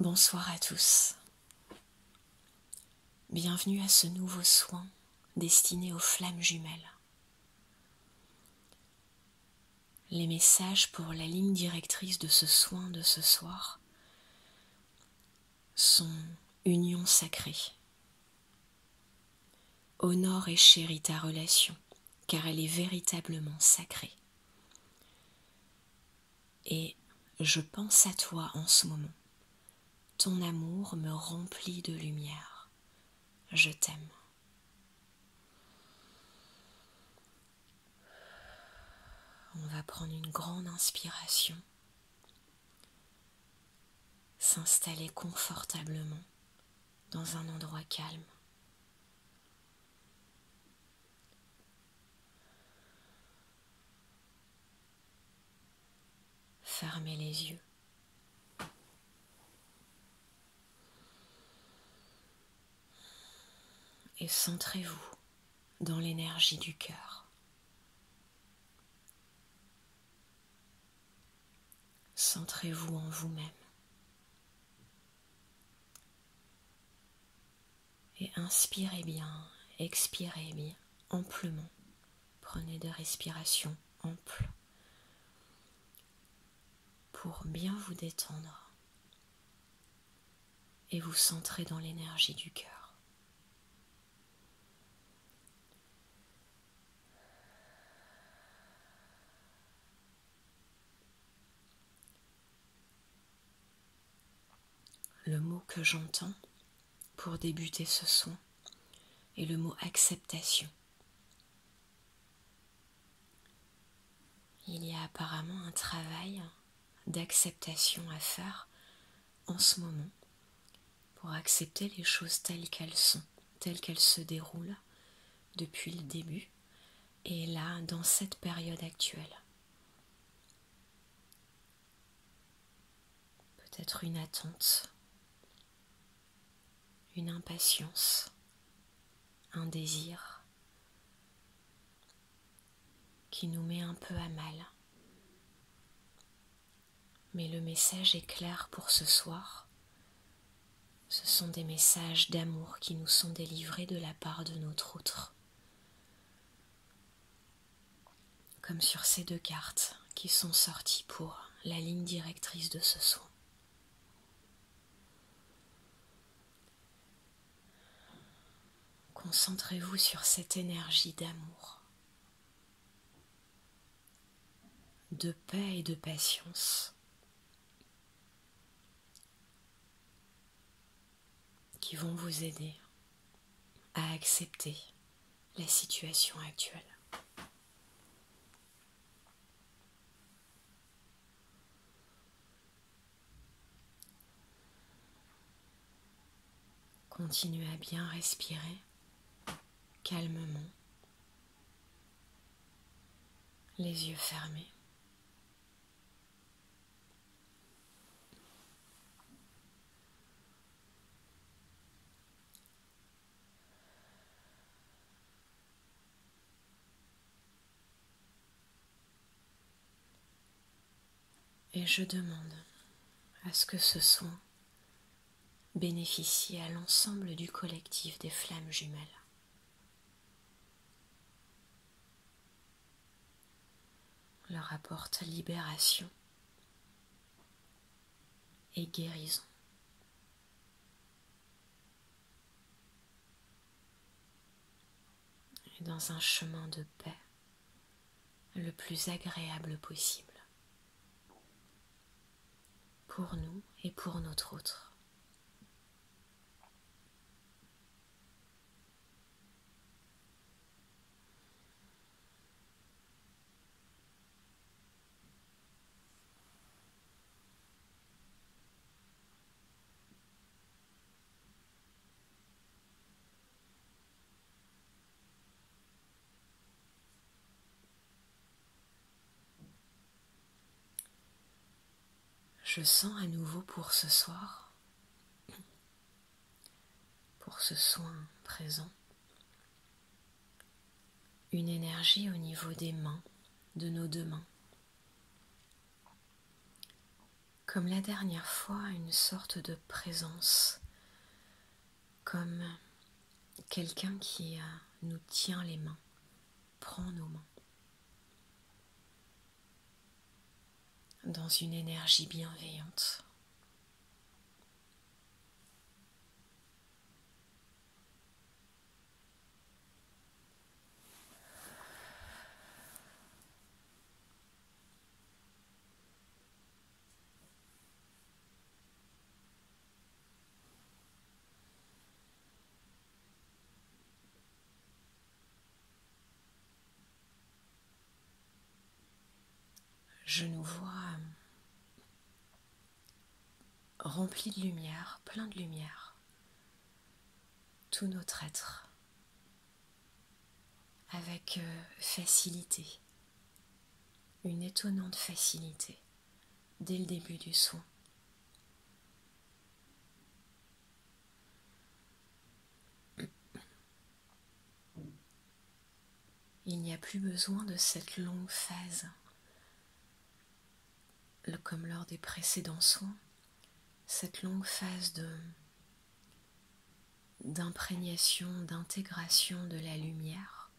Bonsoir à tous. Bienvenue à ce nouveau soin destiné aux flammes jumelles. Les messages pour la ligne directrice de ce soin de ce soir sont union sacrée. Honore et chéris ta relation, car elle est véritablement sacrée. Et je pense à toi en ce moment. Ton amour me remplit de lumière. Je t'aime. On va prendre une grande inspiration, s'installer confortablement dans un endroit calme. Fermez les yeux. Et centrez-vous dans l'énergie du cœur. Centrez-vous en vous-même. Et inspirez bien, expirez bien, amplement. Prenez des respirations amples pour bien vous détendre et vous centrer dans l'énergie du cœur. Le mot que j'entends pour débuter ce soin est le mot acceptation. Il y a apparemment un travail d'acceptation à faire en ce moment pour accepter les choses telles qu'elles sont, telles qu'elles se déroulent depuis le début et là, dans cette période actuelle. Peut-être une attente, une impatience, un désir qui nous met un peu à mal. Mais le message est clair pour ce soir. Ce sont des messages d'amour qui nous sont délivrés de la part de notre autre. Comme sur ces deux cartes qui sont sorties pour la ligne directrice de ce soin. Concentrez-vous sur cette énergie d'amour, de paix et de patience qui vont vous aider à accepter la situation actuelle. Continuez à bien respirer calmement, les yeux fermés. Et je demande à ce que ce soin bénéficie à l'ensemble du collectif des flammes jumelles. Leur apporte libération et guérison. Et dans un chemin de paix le plus agréable possible pour nous et pour notre autre. Je sens à nouveau pour ce soir, pour ce soin présent, une énergie au niveau des mains, de nos deux mains, comme la dernière fois, une sorte de présence, comme quelqu'un qui nous tient les mains, prend nos mains, dans une énergie bienveillante. Je nous vois remplis de lumière, plein de lumière, tout notre être, avec facilité, une étonnante facilité, dès le début du soin. Il n'y a plus besoin de cette longue phase, comme lors des précédents soins, cette longue phase d'imprégnation, d'intégration de la lumière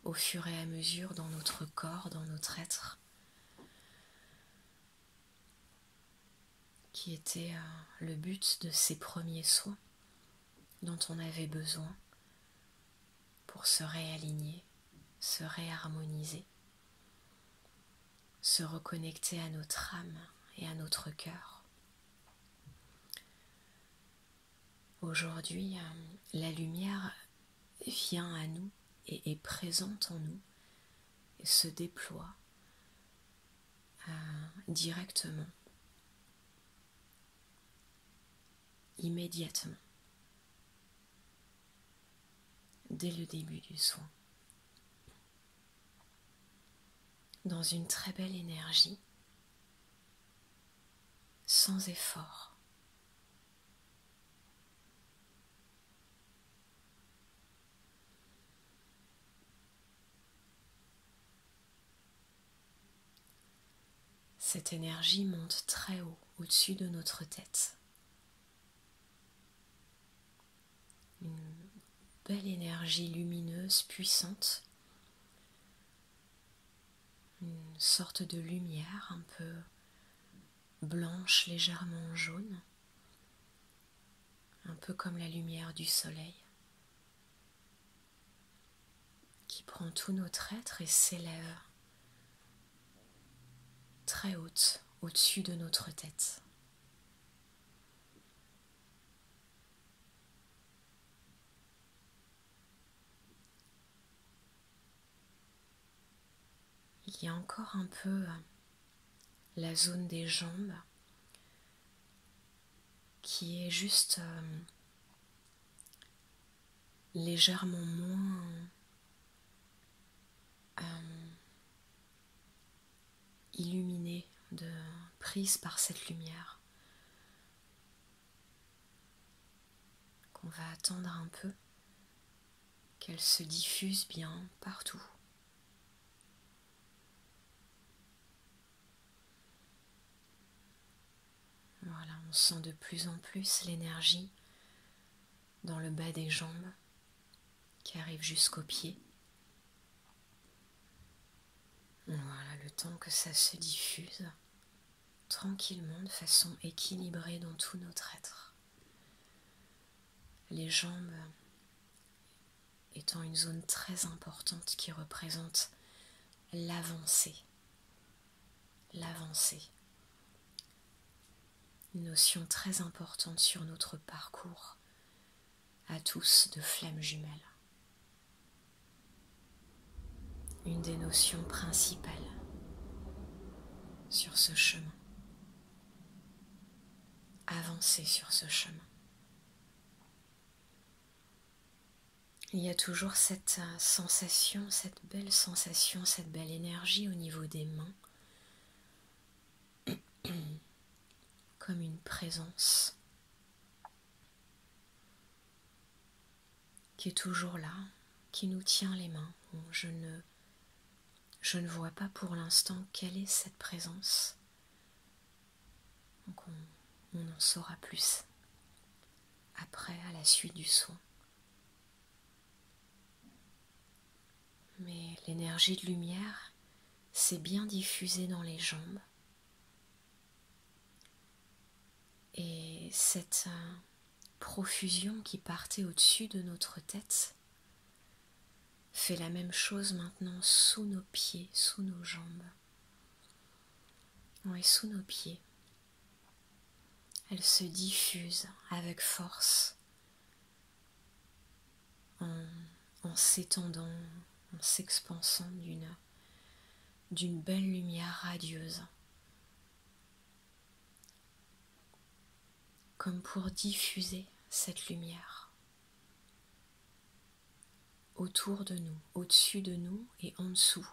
au fur et à mesure dans notre corps, dans notre être, qui était le but de ces premiers soins dont on avait besoin pour se réaligner, se réharmoniser, se reconnecter à notre âme et à notre cœur. Aujourd'hui, la lumière vient à nous et est présente en nous et se déploie directement, immédiatement, dès le début du soin, dans une très belle énergie, sans effort. Cette énergie monte très haut, au-dessus de notre tête. Une belle énergie lumineuse, puissante, une sorte de lumière un peu blanche, légèrement jaune, un peu comme la lumière du soleil, qui prend tout notre être et s'élève très haute, au-dessus de notre tête. Il y a encore un peu la zone des jambes qui est juste légèrement moins illuminée, prise par cette lumière, qu'on va attendre un peu qu'elle se diffuse bien partout. Voilà, on sent de plus en plus l'énergie dans le bas des jambes qui arrive jusqu'aux pieds. Voilà, le temps que ça se diffuse tranquillement, de façon équilibrée dans tout notre être. Les jambes étant une zone très importante qui représente l'avancée. L'avancée. Une notion très importante sur notre parcours à tous de flammes jumelles. Une des notions principales sur ce chemin. Avancer sur ce chemin. Il y a toujours cette sensation, cette belle sensation, cette belle énergie au niveau des mains, comme une présence qui est toujours là, qui nous tient les mains. Je ne vois pas pour l'instant quelle est cette présence, Donc on en saura plus après, à la suite du soin. Mais l'énergie de lumière s'est bien diffusée dans les jambes. Et cette profusion qui partait au-dessus de notre tête fait la même chose maintenant sous nos pieds, sous nos jambes. Oui, sous nos pieds. Elle se diffuse avec force en s'étendant, en s'expansant d'une belle lumière radieuse. Comme pour diffuser cette lumière autour de nous, au-dessus de nous et en dessous.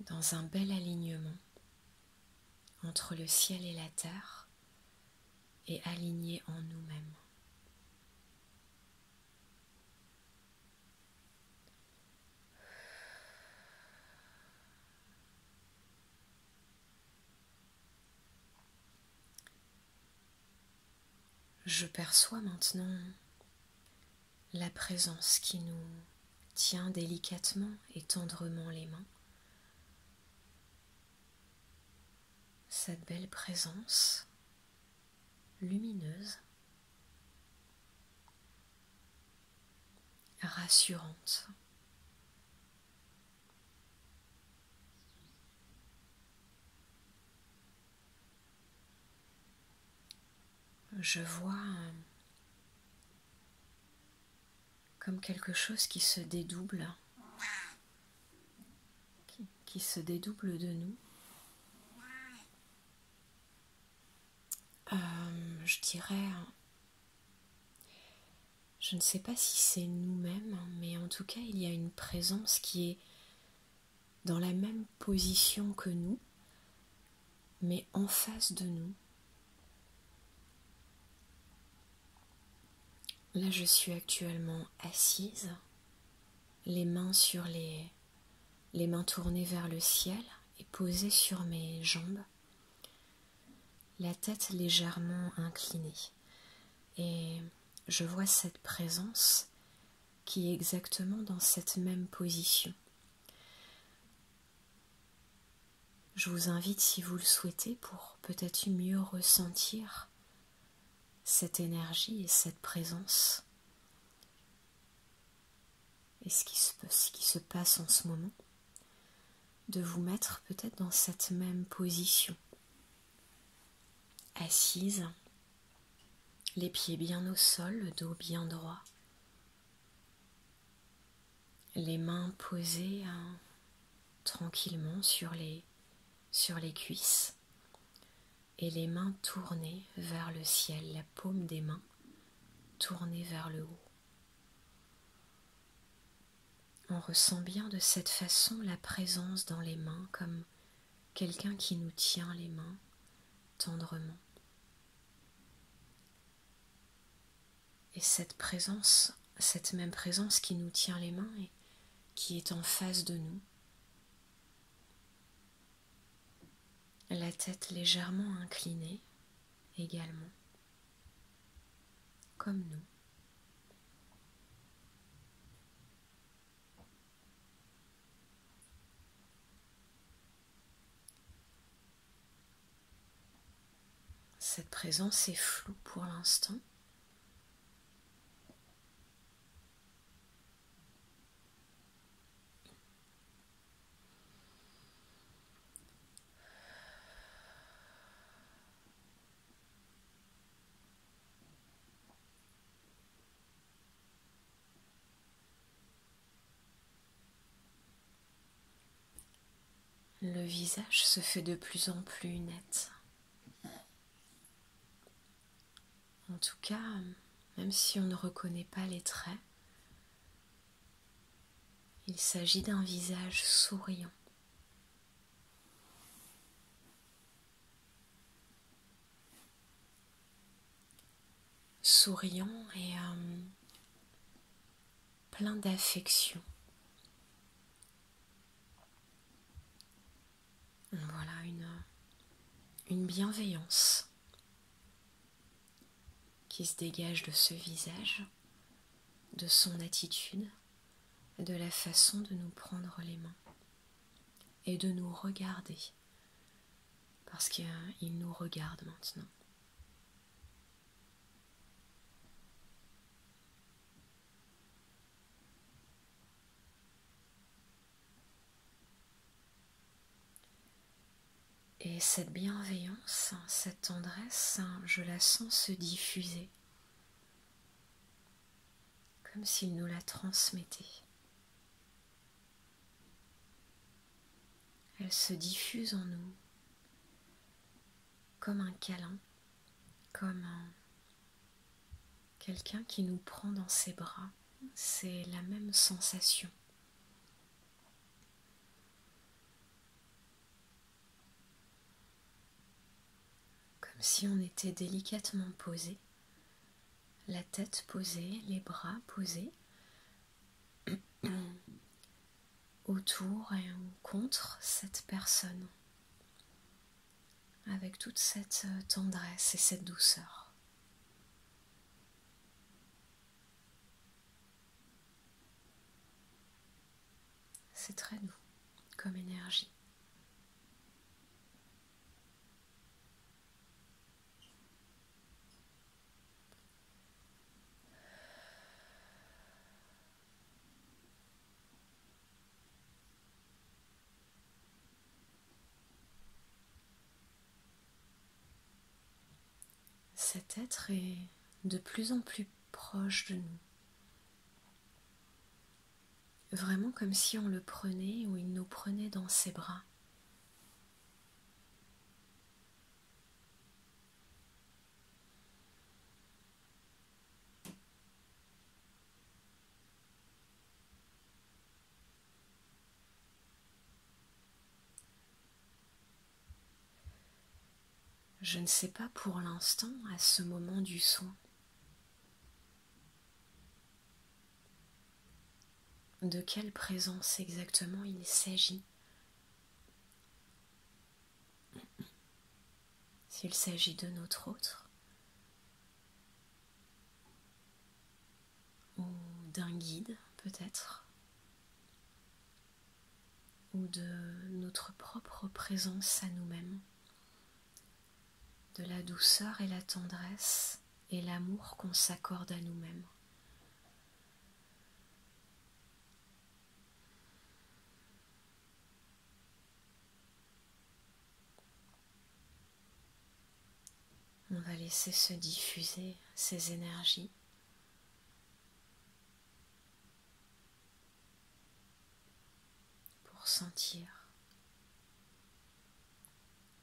Dans un bel alignement entre le ciel et la terre et aligné en nous-mêmes. Je perçois maintenant la présence qui nous tient délicatement et tendrement les mains. Cette belle présence lumineuse, rassurante. Je vois comme quelque chose qui se dédouble, qui se dédouble de nous. Je dirais, je ne sais pas si c'est nous-mêmes, mais en tout cas il y a une présence qui est dans la même position que nous, mais en face de nous. Là je suis actuellement assise, les mains sur les mains tournées vers le ciel et posées sur mes jambes, la tête légèrement inclinée. Et je vois cette présence qui est exactement dans cette même position. Je vous invite, si vous le souhaitez, pour peut-être mieux ressentir cette énergie et cette présence et ce qui se passe en ce moment, de vous mettre peut-être dans cette même position, assise, les pieds bien au sol, le dos bien droit, les mains posées tranquillement sur les cuisses et les mains tournées vers le ciel, la paume des mains tournée vers le haut. On ressent bien de cette façon la présence dans les mains, comme quelqu'un qui nous tient les mains tendrement. Et cette présence, cette même présence qui nous tient les mains et qui est en face de nous, la tête légèrement inclinée également, comme nous. Cette présence est floue pour l'instant. Le visage se fait de plus en plus net. En tout cas, même si on ne reconnaît pas les traits, il s'agit d'un visage souriant. Souriant et plein d'affection. Voilà, une bienveillance qui se dégage de ce visage, de son attitude, de la façon de nous prendre les mains et de nous regarder, parce qu'il nous regarde maintenant. Et cette bienveillance, cette tendresse, je la sens se diffuser, comme s'il nous la transmettait. Elle se diffuse en nous, comme un câlin, comme quelqu'un qui nous prend dans ses bras. C'est la même sensation. Comme si on était délicatement posé, la tête posée, les bras posés, autour et contre cette personne, avec toute cette tendresse et cette douceur. C'est très doux comme énergie. Cet être est de plus en plus proche de nous. Vraiment comme si on le prenait ou il nous prenait dans ses bras. Je ne sais pas pour l'instant, à ce moment du soin, de quelle présence exactement il s'agit. S'il s'agit de notre autre, ou d'un guide peut-être, ou de notre propre présence à nous-mêmes, de la douceur et la tendresse et l'amour qu'on s'accorde à nous-mêmes. On va laisser se diffuser ces énergies pour sentir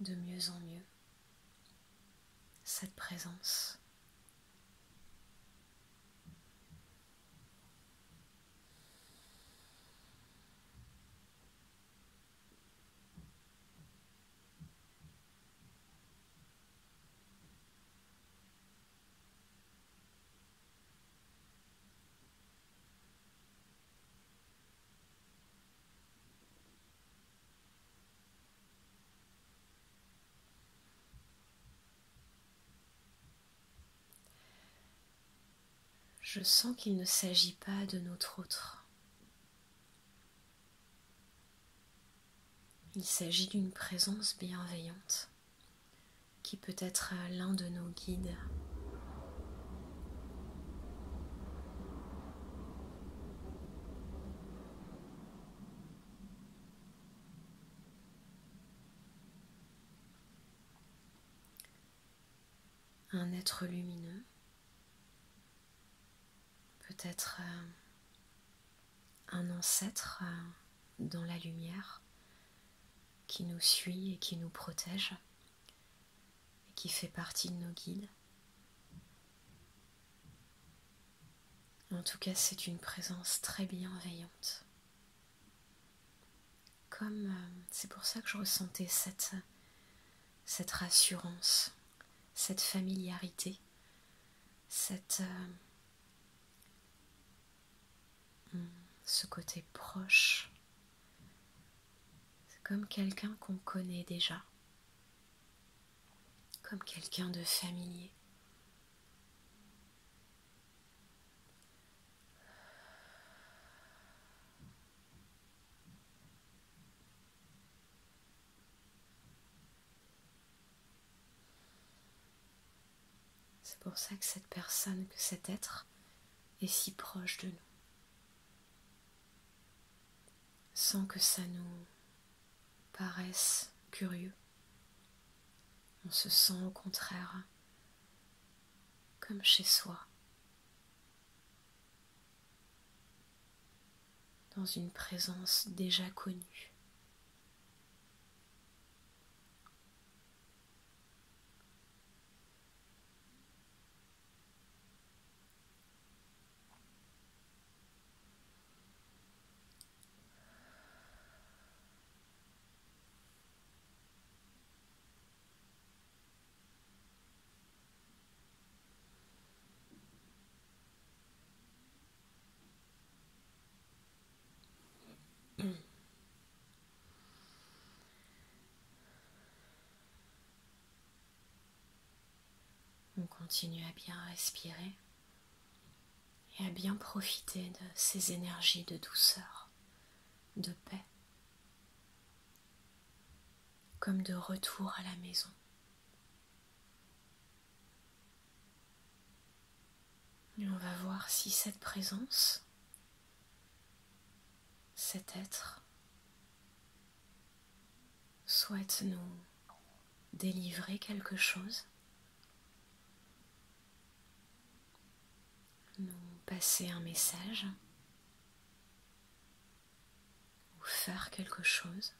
de mieux en mieux cette présence. Je sens qu'il ne s'agit pas de notre autre. Il s'agit d'une présence bienveillante qui peut être l'un de nos guides. Un être lumineux, peut-être un ancêtre dans la lumière qui nous suit et qui nous protège et qui fait partie de nos guides. En tout cas, c'est une présence très bienveillante. C'est pour ça que je ressentais cette rassurance, cette familiarité, ce côté proche. C'est comme quelqu'un qu'on connaît déjà, comme quelqu'un de familier. C'est pour ça que cette personne, que cet être est si proche de nous, sans que ça nous paraisse curieux. On se sent au contraire comme chez soi, dans une présence déjà connue. On continue à bien respirer et à bien profiter de ces énergies de douceur, de paix, comme de retour à la maison. Et on va voir si cette présence, cet être, souhaite nous délivrer quelque chose, nous passer un message ou faire quelque chose.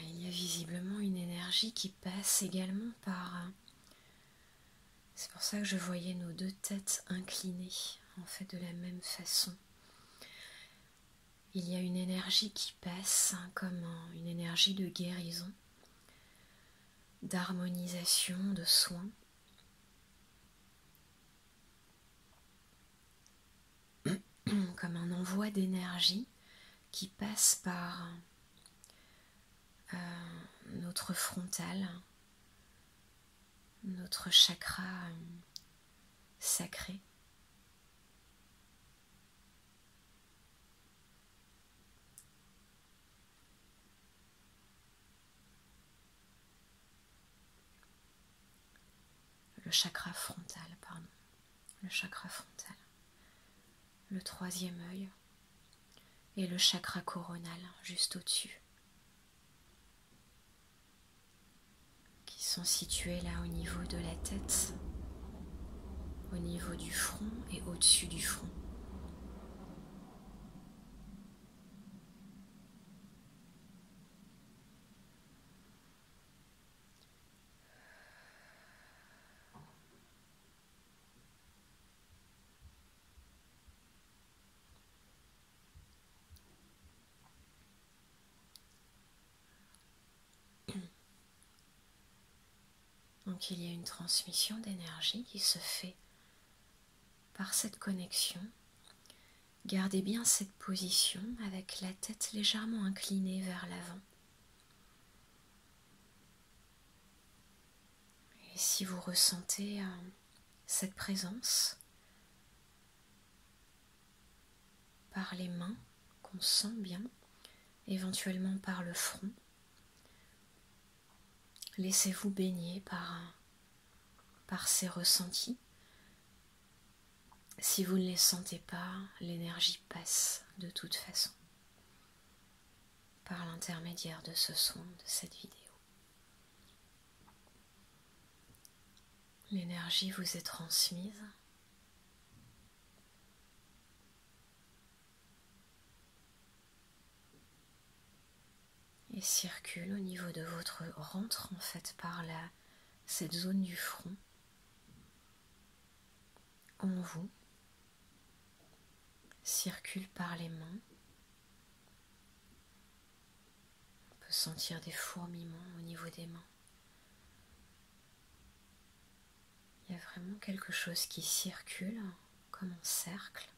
Il y a visiblement une énergie qui passe également par... C'est pour ça que je voyais nos deux têtes inclinées, en fait de la même façon. Il y a une énergie qui passe comme une énergie de guérison, d'harmonisation, de soin. Comme un envoi d'énergie qui passe par notre frontal, notre chakra sacré. Le chakra frontal, pardon. Le chakra frontal. Le troisième œil. Et le chakra coronal, juste au-dessus. Qui sont situés là au niveau de la tête, au niveau du front et au-dessus du front. Donc il y a une transmission d'énergie qui se fait par cette connexion. Gardez bien cette position avec la tête légèrement inclinée vers l'avant. Et si vous ressentez cette présence par les mains qu'on sent bien, éventuellement par le front, laissez-vous baigner par ces ressentis. Si vous ne les sentez pas, l'énergie passe de toute façon par l'intermédiaire de ce son, de cette vidéo. L'énergie vous est transmise. circule au niveau de rentre en fait par cette zone du front en vous, circule par les mains. On peut sentir des fourmillements au niveau des mains. Il y a vraiment quelque chose qui circule comme un cercle.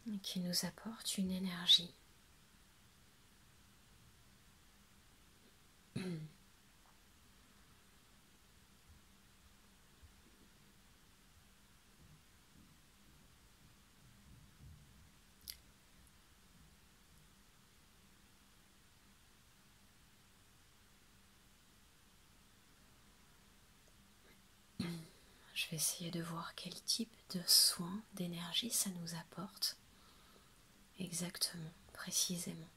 Et qui nous apporte une énergie. Je vais essayer de voir quel type de soin, d'énergie ça nous apporte exactement, précisément.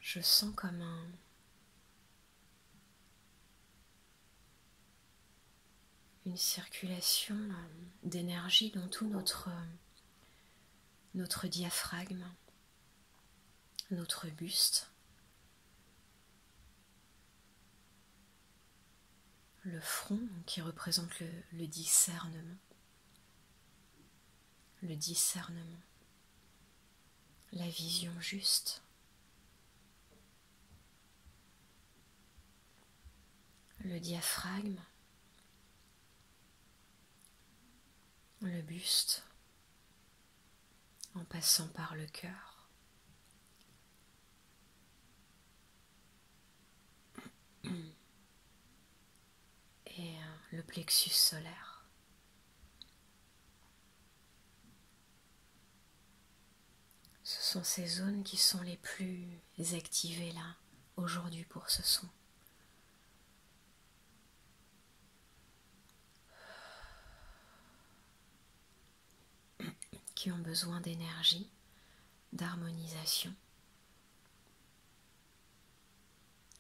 Je sens comme une circulation d'énergie dans tout notre diaphragme, notre buste, le front qui représente le discernement, la vision juste, le diaphragme, le buste, en passant par le cœur, et le plexus solaire. Ce sont ces zones qui sont les plus activées là, aujourd'hui pour ce soin. Qui ont besoin d'énergie, d'harmonisation,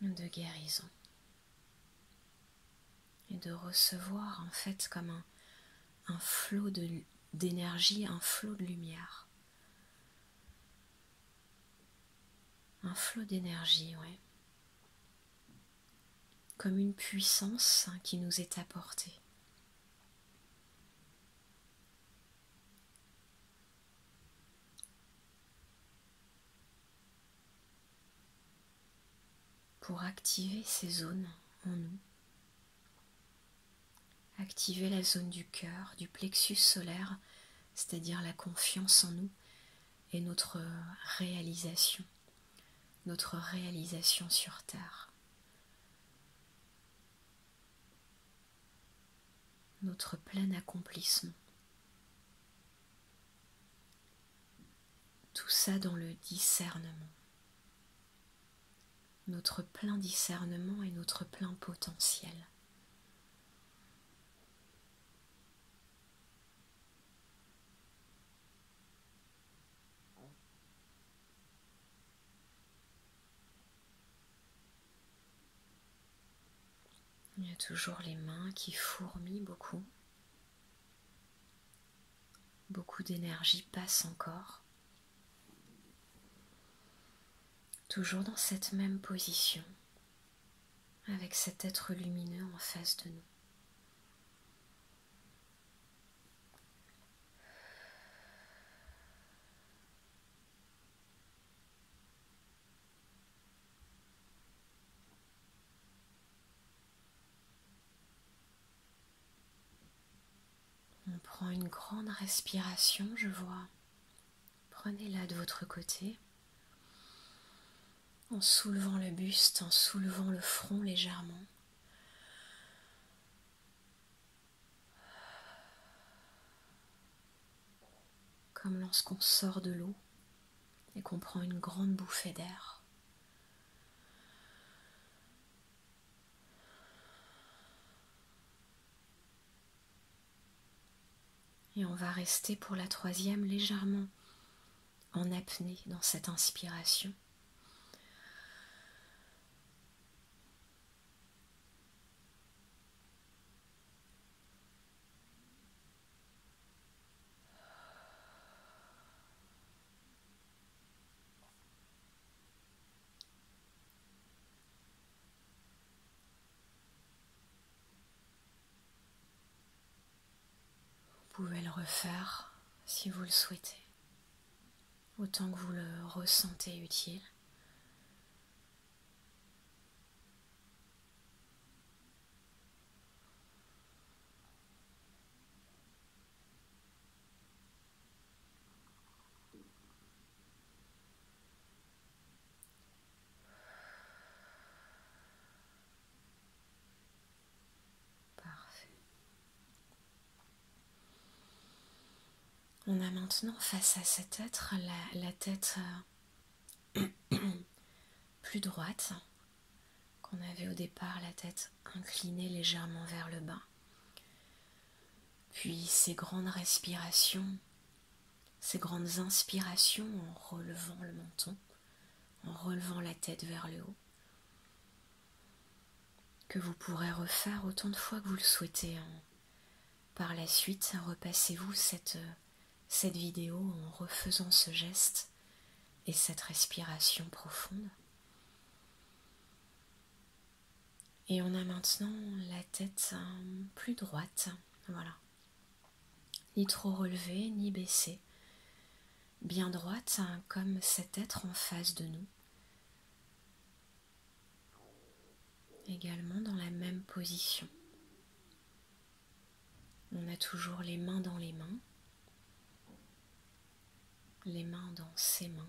de guérison. Et de recevoir en fait comme un flot d'énergie, un flot de lumière. Un flot d'énergie, ouais. Comme une puissance qui nous est apportée. Pour activer ces zones en nous. Activer la zone du cœur, du plexus solaire, c'est-à-dire la confiance en nous et notre réalisation sur Terre. Notre plein accomplissement. Tout ça dans le discernement. Notre plein discernement et notre plein potentiel. Il y a toujours les mains qui fourmillent beaucoup. Beaucoup d'énergie passe encore. Toujours dans cette même position, avec cet être lumineux en face de nous. On prend une grande respiration, je vois. Prenez-la de votre côté. En soulevant le buste, en soulevant le front légèrement. Comme lorsqu'on sort de l'eau et qu'on prend une grande bouffée d'air. Et on va rester pour la troisième légèrement en apnée dans cette inspiration, pouvez le refaire si vous le souhaitez, autant que vous le ressentez utile. Parfait. On a maintenant face à cet être la tête plus droite qu'on avait au départ, la tête inclinée légèrement vers le bas. Puis ces grandes respirations, ces grandes inspirations en relevant le menton, en relevant la tête vers le haut, que vous pourrez refaire autant de fois que vous le souhaitez. Par la suite, repassez-vous cette vidéo en refaisant ce geste et cette respiration profonde. Et on a maintenant la tête plus droite, voilà. Ni trop relevée, ni baissée. Bien droite, comme cet être en face de nous. Également dans la même position. On a toujours les mains dans les mains dans ses mains.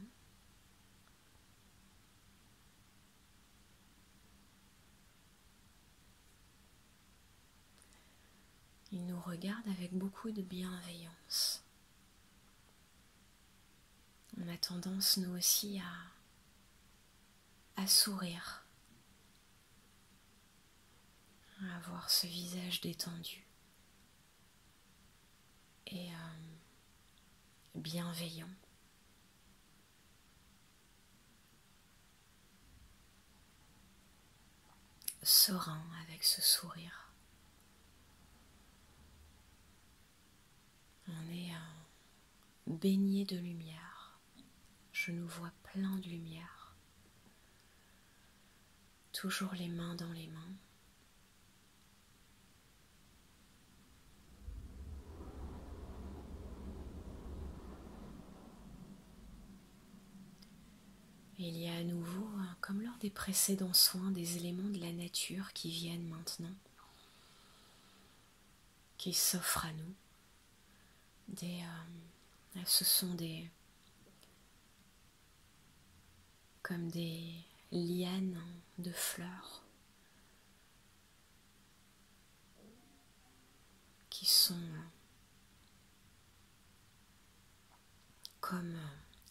Il nous regarde avec beaucoup de bienveillance. On a tendance, nous aussi, à sourire, à avoir ce visage détendu et bienveillant. Serein avec ce sourire. On est baigné de lumière. Je nous vois plein de lumière. Toujours les mains dans les mains. Et il y a à nouveau, comme lors des précédents soins, des éléments de la nature qui viennent maintenant, qui s'offrent à nous. Ce sont comme des lianes de fleurs qui sont comme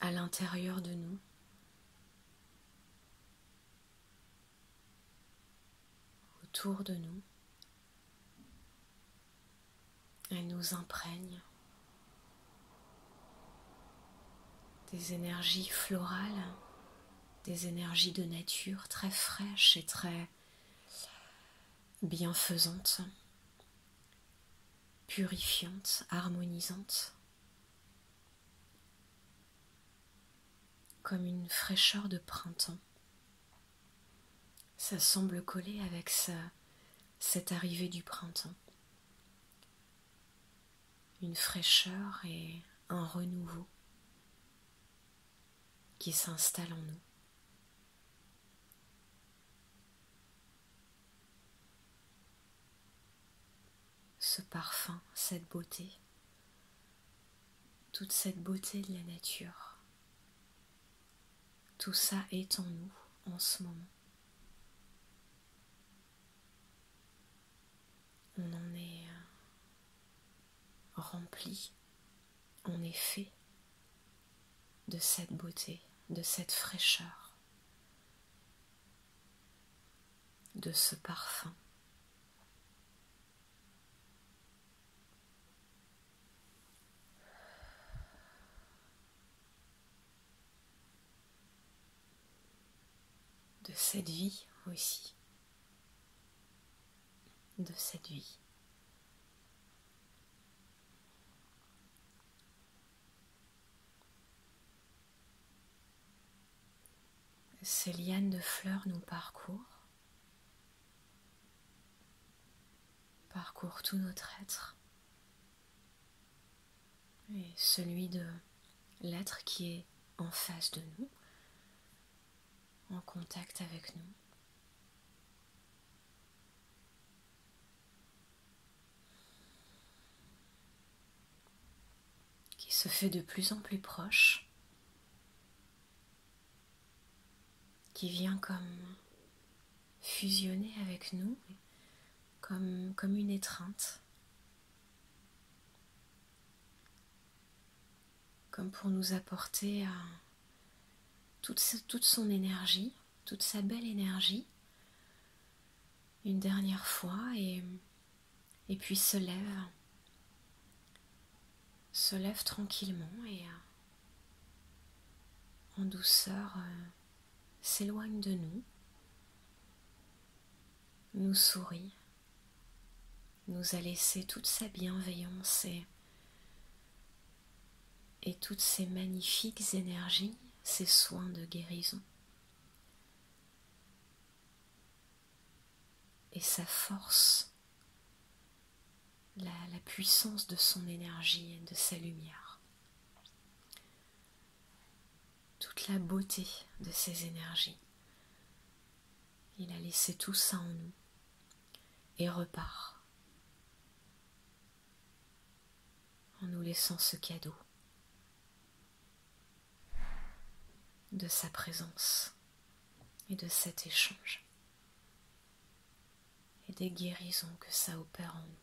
à l'intérieur de nous. Autour de nous, elles nous imprègnent des énergies florales, des énergies de nature très fraîches et très bienfaisantes, purifiantes, harmonisantes, comme une fraîcheur de printemps. Ça semble coller avec cette arrivée du printemps. Une fraîcheur et un renouveau qui s'installe en nous. Ce parfum, cette beauté, toute cette beauté de la nature, tout ça est en nous en ce moment. On en est rempli, on est fait de cette beauté, de cette fraîcheur, de ce parfum. De cette vie aussi, de cette vie. Ces lianes de fleurs nous parcourent tout notre être. et celui de l'être qui est en face de nous, en contact avec nous. Qui se fait de plus en plus proche, qui vient comme fusionner avec nous, comme une étreinte, comme pour nous apporter toute son énergie, toute sa belle énergie, une dernière fois, et puis se lève tranquillement et en douceur s'éloigne de nous, nous sourit, nous a laissé toute sa bienveillance et toutes ces magnifiques énergies, ces soins de guérison. Et sa force, la puissance de son énergie et de sa lumière. Toute la beauté de ses énergies. Il a laissé tout ça en nous et repart en nous laissant ce cadeau de sa présence et de cet échange et des guérisons que ça opère en nous.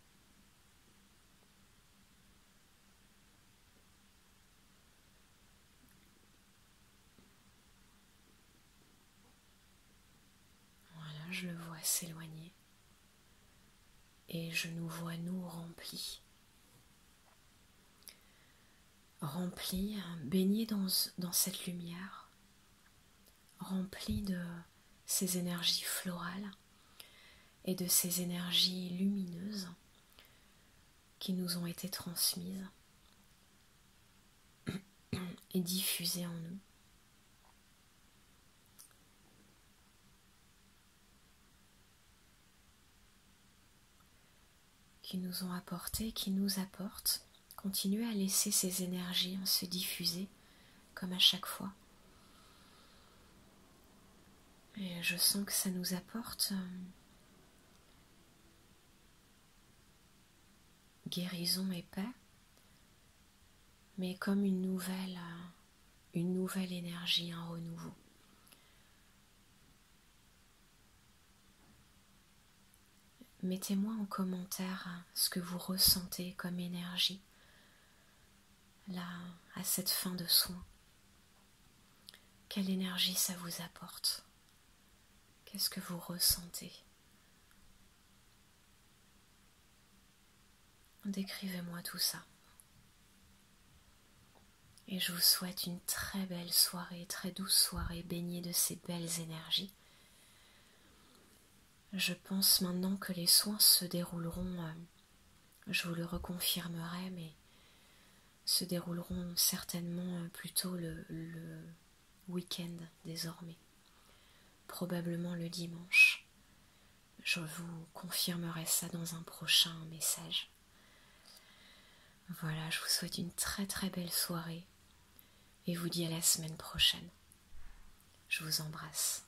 Voilà, je le vois s'éloigner et je nous vois nous remplis, baignés dans cette lumière, remplis de ces énergies florales et de ces énergies lumineuses qui nous ont été transmises et diffusées en nous. Qui nous ont apporté, qui nous apportent. Continuez à laisser ces énergies se diffuser comme à chaque fois. Et je sens que ça nous apporte guérison et paix, mais comme une nouvelle énergie, un renouveau. Mettez-moi en commentaire ce que vous ressentez comme énergie là, à cette fin de soin. Quelle énergie ça vous apporte? Qu'est-ce que vous ressentez? Décrivez-moi tout ça. Et je vous souhaite une très belle soirée, très douce soirée, baignée de ces belles énergies. Je pense maintenant que les soins se dérouleront, je vous le reconfirmerai, mais se dérouleront certainement plutôt le week-end désormais, probablement le dimanche. Je vous confirmerai ça dans un prochain message. Voilà, je vous souhaite une très très belle soirée et vous dis à la semaine prochaine. Je vous embrasse.